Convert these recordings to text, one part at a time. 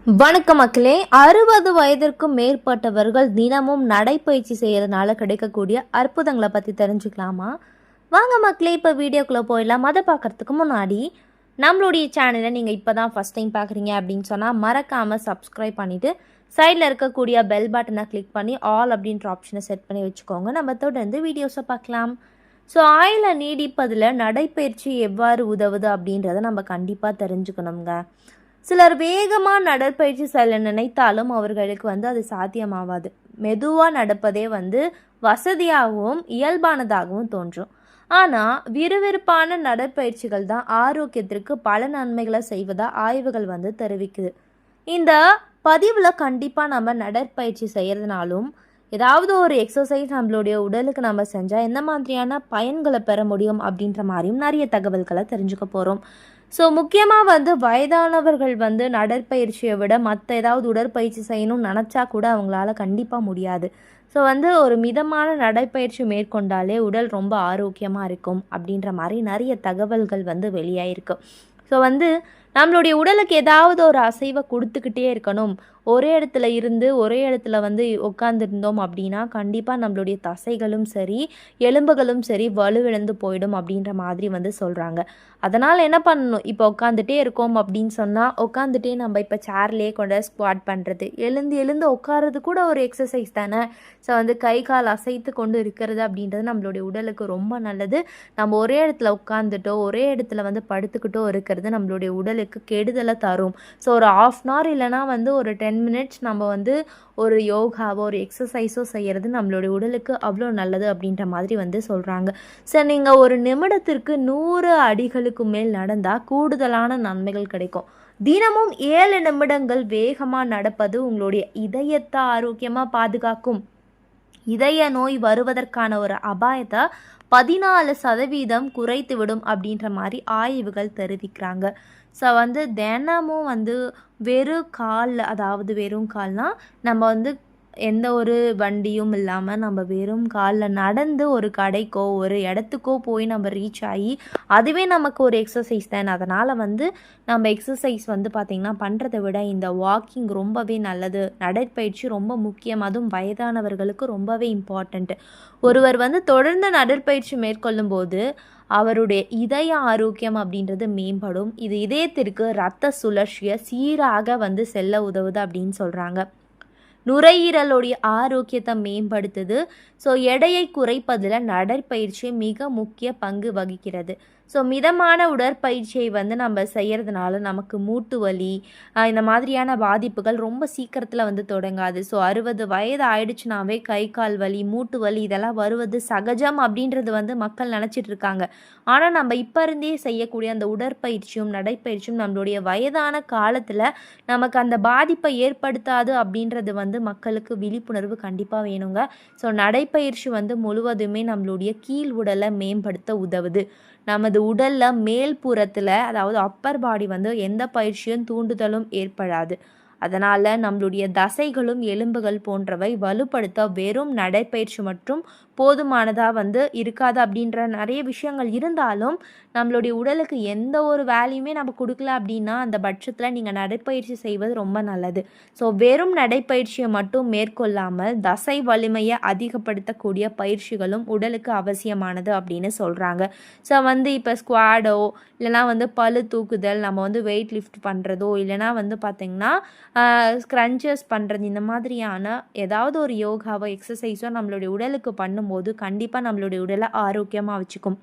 வணக்க மக்களே. 60 வயதிற்கும் மேற்பட்டவர்கள் தினமும் நடைப்பயிற்சி செய்யறதுனால கிடைக்கக்கூடிய அற்புதங்களை பற்றி தெரிஞ்சுக்கலாமா? வாங்க மக்களே, இப்போ வீடியோக்குள்ளே போயிடலாம். அதை பார்க்குறதுக்கு முன்னாடி நம்மளுடைய சேனலை நீங்கள் இப்போ தான் ஃபஸ்ட் டைம் பார்க்குறீங்க அப்படின்னு சொன்னால் மறக்காமல் சப்ஸ்கிரைப் பண்ணிவிட்டு சைடில் இருக்கக்கூடிய பெல் பட்டனை கிளிக் பண்ணி ஆல் அப்படின்ற ஆப்ஷனை செட் பண்ணி வச்சுக்கோங்க. நம்ம தொடர்ந்து வீடியோஸை பார்க்கலாம். ஸோ ஆயில நீடிப்பதில் நடைப்பயிற்சி எவ்வாறு உதவுது அப்படின்றத நம்ம கண்டிப்பாக தெரிஞ்சுக்கணுங்க. சிலர் வேகமாக நடைப்பயிற்சி செல்ல நினைத்தாலும் அவர்களுக்கு அது சாத்தியமாகாது. மெதுவாக நடப்பதே வசதியாகவும் இயல்பானதாகவும் தோன்றும். ஆனால் விறுவிறுப்பான நடைப்பயிற்சிகள் தான் ஆரோக்கியத்திற்கு பல நன்மைகளை செய்வதாக ஆய்வுகள் தெரிவிக்குது. இந்த பதிவில் கண்டிப்பாக நம்ம நடைப்பயிற்சி செய்கிறதுனாலும் ஏதாவது ஒரு எக்ஸசைஸ் நம்மளுடைய உடலுக்கு நம்ம செஞ்சால் எந்த மாதிரியான பயன்களை பெற முடியும் அப்படின்ற மாதிரியும் நிறைய தகவல்களை தெரிஞ்சுக்க போகிறோம். ஸோ முக்கியமாக வயதானவர்கள் நடைப்பயிற்சியை விட மற்ற ஏதாவது உடற்பயிற்சி செய்யணும்னு நினச்சா கூட அவங்களால கண்டிப்பாக முடியாது. ஸோ ஒரு மிதமான நடைப்பயிற்சி மேற்கொண்டாலே உடல் ரொம்ப ஆரோக்கியமாக இருக்கும் அப்படின்ற மாதிரி நிறைய தகவல்கள் வெளியாயிருக்கு. ஸோ நம்மளுடைய உடலுக்கு ஏதாவது ஒரு அசைவை கொடுத்துக்கிட்டே இருக்கணும். ஒரே இடத்துல இருந்து ஒரே இடத்துல உட்காந்துருந்தோம் அப்படின்னா கண்டிப்பாக நம்மளுடைய தசைகளும் சரி எலும்புகளும் சரி வலுவிழந்து போயிடும் அப்படின்ற மாதிரி சொல்கிறாங்க. அதனால் என்ன பண்ணணும், இப்போ உட்காந்துட்டே இருக்கோம் அப்படின்னு சொன்னால் உட்காந்துட்டே நம்ம இப்போ சேர்லேயே கொண்டு ஸ்குவாட் பண்ணுறது, எழுந்து உட்காறது கூட ஒரு எக்ஸசைஸ் தானே. ஸோ கை கால் அசைத்து கொண்டு இருக்கிறது அப்படின்றது நம்மளுடைய உடலுக்கு ரொம்ப நல்லது. நம்ம ஒரே இடத்துல உட்காந்துட்டோ ஒரே இடத்துல படுத்துக்கிட்டோ இருக்கிறது நம்மளுடைய உடலுக்கு கெடுதலை தரும். ஸோ ஒரு 1/2 hour இல்லைனா ஒரு 10 minutes நம்ம ஒரு யோகாவோ ஒரு எக்ஸசைஸோ செய்கிறது நம்மளுடைய உடலுக்கு அவ்வளோ நல்லது அப்படின்ற மாதிரி சொல்கிறாங்க. சரி, நீங்கள் ஒரு நிமிடத்திற்கு 100 அடிகளுக்கு மேல் நடந்தால் கூடுதலான நன்மைகள் கிடைக்கும். தினமும் 7 நிமிடங்கள் வேகமாக நடப்பது உங்களுடைய இதயத்தை ஆரோக்கியமாக பாதுகாக்கும். இதய நோய் வருவதற்கான ஒரு அபாயத்தை 14% குறைத்து விடும் அப்படின்ற மாதிரி ஆய்வுகள் தெரிவிக்கிறாங்க. ஸோ தினமும் வெறும் காலில், அதாவது வெறும் கால்னால் நம்ம எந்த ஒரு வண்டியும் இல்லாமல் நம்ம வெறும் காலில் நடந்து ஒரு கடைக்கோ ஒரு இடத்துக்கோ போய் நம்ம ரீச் ஆகி அதுவே நமக்கு ஒரு எக்ஸசைஸ் தானே. அதனால் நம்ம எக்ஸசைஸ் பார்த்திங்கன்னா பண்ணுறதை விட இந்த வாக்கிங் ரொம்பவே நல்லது. நடைப்பயிற்சி ரொம்ப முக்கியம், அதுவும் வயதானவர்களுக்கு ரொம்பவே இம்பார்ட்டண்ட்டு. ஒருவர் தொடர்ந்து நடைப்பயிற்சி மேற்கொள்ளும் போது அவருடைய இதய ஆரோக்கியம் அப்படின்றது மேம்படும். இது இதயத்திற்கு இரத்த சுழற்சியை சீராக செல்ல உதவுது அப்படின்னு சொல்கிறாங்க. நுரையீரலுடைய ஆரோக்கியத்தை மேம்படுத்துது. ஸோ எடையை குறைப்பதில் நடைப்பயிற்சி மிக முக்கிய பங்கு வகிக்கிறது. ஸோ மிதமான உடற்பயிற்சியை நம்ம செய்கிறதுனால நமக்கு மூட்டு வலி இந்த மாதிரியான பாதிப்புகள் ரொம்ப சீக்கிரத்தில் தொடங்காது. ஸோ 60 வயது ஆயிடுச்சுனாவே கை கால் வலி மூட்டு வலி இதெல்லாம் வருவது சகஜம் அப்படின்றது மக்கள் நினச்சிட்டு இருக்காங்க. ஆனால் நம்ம இப்போ இருந்தே செய்யக்கூடிய அந்த உடற்பயிற்சியும் நடைப்பயிற்சியும் நம்மளுடைய வயதான காலத்தில் நமக்கு அந்த பாதிப்பை ஏற்படுத்தாது அப்படின்றது மக்களுக்கு விழிப்புணர்வு கண்டிப்பாக வேணுங்க. ஸோ நடைப்பயிற்சி முழுவதுமே நம்மளுடைய கீழ் உடலை மேம்படுத்த உதவுது. நமது உடலில் மேல்புறத்தில், அதாவது அப்பர் பாடி எந்த பயிற்சியும் தூண்டுதலும் ஏற்படாது. அதனால் நம்மளுடைய தசைகளும் எலும்புகள் போன்றவை வலுப்படுத்த வெறும் நடைப்பயிற்சி மற்றும் போதுமானதாக இருக்காது அப்படின்ற நிறைய விஷயங்கள் இருந்தாலும் நம்மளுடைய உடலுக்கு எந்த ஒரு வேலையுமே நம்ம கொடுக்கல அப்படின்னா அந்த பட்சத்தில் நீங்கள் நடைப்பயிற்சி செய்வது ரொம்ப நல்லது. ஸோ வெறும் நடைப்பயிற்சியை மட்டும் மேற்கொள்ளாமல் தசை வலிமையை அதிகப்படுத்தக்கூடிய பயிற்சிகளும் உடலுக்கு அவசியமானது அப்படின்னு சொல்கிறாங்க. ஸோ இப்போ ஸ்குவாடோ இல்லைனா பளு தூக்குதல், நம்ம வெயிட் லிஃப்ட் பண்ணுறதோ இல்லைனா பார்த்திங்கன்னா ஸ்க்ரன்ச்சஸ் பண்ணுறது, இந்த மாதிரியான ஏதாவது ஒரு யோகாவோ எக்ஸசைஸோ நம்மளுடைய உடலுக்கு பண்ணும்போது கண்டிப்பாக நம்மளுடைய உடலை ஆரோக்கியமாக வச்சுக்கும்.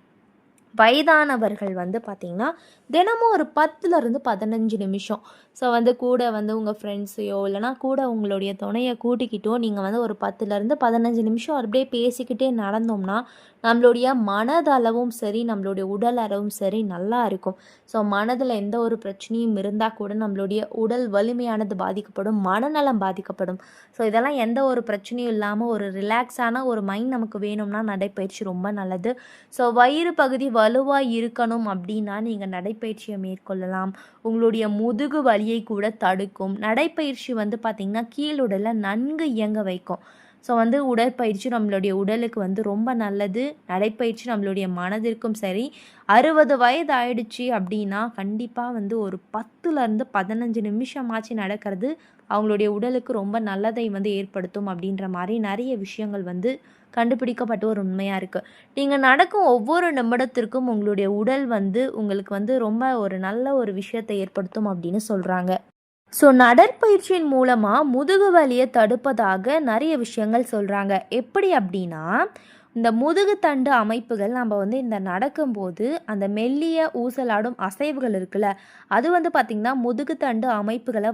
வயதானவர்கள் பார்த்திங்கன்னா தினமும் ஒரு 10லேருந்து 15 நிமிஷம் ஸோ கூட உங்கள் ஃப்ரெண்ட்ஸையோ இல்லைனா கூட உங்களுடைய துணையை கூட்டிக்கிட்டோ நீங்கள் ஒரு 10லேருந்து 15 நிமிஷம் அப்படியே பேசிக்கிட்டே நடந்தோம்னா நம்மளுடைய மனதளவும் சரி நம்மளுடைய உடல் அளவும் சரி நல்லா இருக்கும். ஸோ மனதில் எந்த ஒரு பிரச்சனையும் இருந்தால் கூட நம்மளுடைய உடல் வலிமையானது பாதிக்கப்படும், மனநலம் பாதிக்கப்படும். ஸோ இதெல்லாம் எந்த ஒரு பிரச்சனையும் இல்லாமல் ஒரு ரிலாக்ஸான ஒரு மைண்ட் நமக்கு வேணும்னா நடைப்பயிற்சி ரொம்ப நல்லது. ஸோ வயிறு பகுதி வலுவாக இருக்கணும் அப்படின்னா நீங்கள் நடைப்பயிற்சியை மேற்கொள்ளலாம். உங்களுடைய முதுகு வலியை கூட தடுக்கும். நடைப்பயிற்சி பார்த்திங்கன்னா கீழுடலை நன்கு இயங்க வைக்கும். ஸோ உடற்பயிற்சி நம்மளுடைய உடலுக்கு ரொம்ப நல்லது. நடைப்பயிற்சி நம்மளுடைய மனதிற்கும் சரி. 60 வயது ஆயிடுச்சு அப்படின்னா கண்டிப்பாக ஒரு 10லேருந்து 15 நிமிஷமாச்சு நடக்கிறது அவங்களுடைய உடலுக்கு ரொம்ப நல்லதை ஏற்படுத்தும் அப்படின்ற மாதிரி நிறைய விஷயங்கள் கண்டுபிடிக்கப்பட்ட ஒரு உண்மையாக இருக்குது. நீங்கள் நடக்கும் ஒவ்வொரு நிமிடத்திற்கும் உங்களுடைய உடல் உங்களுக்கு ரொம்ப ஒரு நல்ல ஒரு விஷயத்தை ஏற்படுத்தும் அப்படின்னு சொல்கிறாங்க. ஸோ நடைப்பயிற்சியின் மூலமாக முதுகு வலியை தடுப்பதாக நிறைய விஷயங்கள் சொல்கிறாங்க. எப்படி அப்படின்னா, இந்த முதுகு தண்டு அமைப்புகள் நம்ம இந்த நடக்கும்போது அந்த மெல்லிய ஊசலாடும் அசைவுகள் இருக்குல்ல, அது பார்த்திங்கன்னா முதுகு தண்டு அமைப்புகளை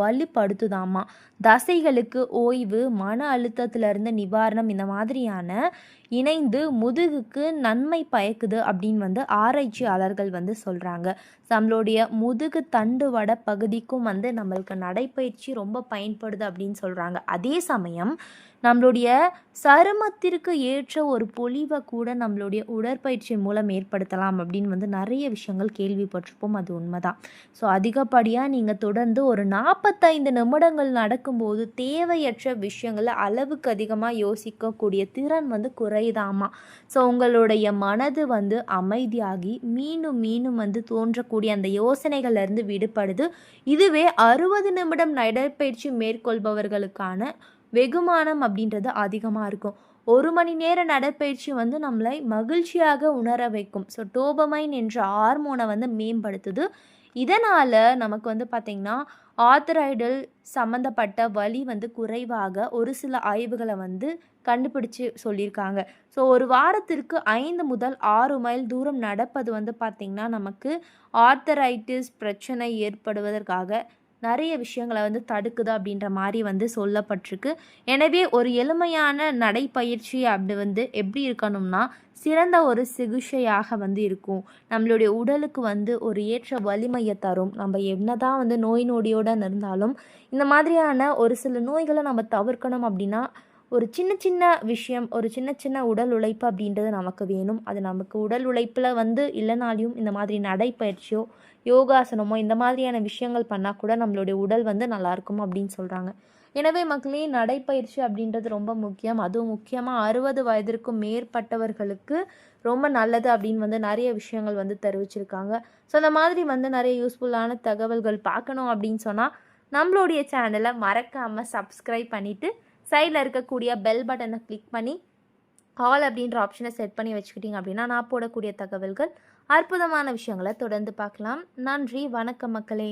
வலுப்படுத்துதாமா. தசைகளுக்கு ஓய்வு, மன அழுத்தத்திலிருந்து நிவாரணம் இந்த மாதிரியான இணைந்து முதுகுக்கு நன்மை பயக்குது அப்படின்னு ஆராய்ச்சியாளர்கள் சொல்கிறாங்க. நம்மளுடைய முதுகு தண்டு வட பகுதிக்கும் நம்மளுக்கு நடைப்பயிற்சி ரொம்ப பயன்படுது அப்படின்னு சொல்கிறாங்க. அதே சமயம் நம்மளுடைய சருமத்திற்கு ஏற்ற ஒரு பொலிவை கூட நம்மளுடைய உடற்பயிற்சி மூலம் ஏற்படுத்தலாம் அப்படின்னு நிறைய விஷயங்கள் கேள்விப்பட்டிருப்போம். அது உண்மைதான். ஸோ அதிகப்படியாக நீங்கள் தொடர்ந்து ஒரு 45 நிமிடங்கள் நடக்கும்போது தேவையற்ற விஷயங்களை அளவுக்கு அதிகமாக யோசிக்கக்கூடிய திறன் குறையுதாமா. ஸோ உங்களுடைய மனது அமைதியாகி மீண்டும் மீண்டும் தோன்றக்கூடிய அந்த யோசனைகள்லேருந்து விடுபடுது. இதுவே 60 நிமிடம் நடைப்பயிற்சி மேற்கொள்பவர்களுக்கான வெகுமானம் அப்படின்றது அதிகமாக இருக்கும். 1 மணி நேர நடைப்பயிற்சி நம்மளை மகிழ்ச்சியாக உணர வைக்கும். ஸோ டோபமைன் என்ற ஹார்மோனை மேம்படுத்துது. இதனால் நமக்கு பார்த்திங்கன்னா ஆர்த்தரைடல் சம்மந்தப்பட்ட வலி குறைவாக ஒரு சில ஆய்வுகளை கண்டுபிடிச்சு சொல்லியிருக்காங்க. ஸோ ஒரு வாரத்திற்கு 5 முதல் 6 மைல் தூரம் நடப்பது பார்த்திங்கன்னா நமக்கு ஆர்த்தரைட்டிஸ் பிரச்சனை ஏற்படுவதற்காக நிறைய விஷயங்களை தடுக்குது அப்படின்ற மாதிரி சொல்லப்பட்டிருக்கு. எனவே ஒரு எளிமையான நடைப்பயிற்சி அப்படி எப்படி இருக்கணும்னா சிறந்த ஒரு சிகிச்சையாக இருக்கும். நம்மளுடைய உடலுக்கு ஒரு ஏற்ற வலிமையை தரும். நம்ம என்னதான் நோய் நொடியோடு இருந்தாலும் இந்த மாதிரியான ஒரு சில நோய்களை நம்ம தவிர்க்கணும் அப்படின்னா ஒரு சின்ன சின்ன விஷயம், ஒரு சின்ன சின்ன உடல் உழைப்பு அப்படின்றது நமக்கு வேணும். அது நமக்கு உடல் உழைப்பில் இல்லைனாலையும் இந்த மாதிரி நடைப்பயிற்சியோ யோகாசனமோ இந்த மாதிரியான விஷயங்கள் பண்ணால் கூட நம்மளுடைய உடல் நல்லாயிருக்கும் அப்படின்னு சொல்கிறாங்க. எனவே மக்களே, நடைப்பயிற்சி அப்படின்றது ரொம்ப முக்கியம். அதுவும் முக்கியமாக 60 வயதிற்கும் மேற்பட்டவர்களுக்கு ரொம்ப நல்லது அப்படின்னு நிறைய விஷயங்கள் தெரிவிச்சிருக்காங்க. ஸோ அந்த மாதிரி நிறைய யூஸ்ஃபுல்லான தகவல்கள் பார்க்கணும் அப்படின்னு சொன்னால் நம்மளுடைய சேனலை மறக்காமல் சப்ஸ்கிரைப் பண்ணிவிட்டு சைடில் இருக்கக்கூடிய பெல் பட்டனை கிளிக் பண்ணி ஆல் அப்படின்ற ஆப்ஷனை செட் பண்ணி வச்சுக்கிட்டிங்க அப்படின்னா நான் போடக்கூடிய தகவல்கள் அற்புதமான விஷயங்களை தொடர்ந்து பார்க்கலாம். நன்றி, வணக்கம் மக்களே.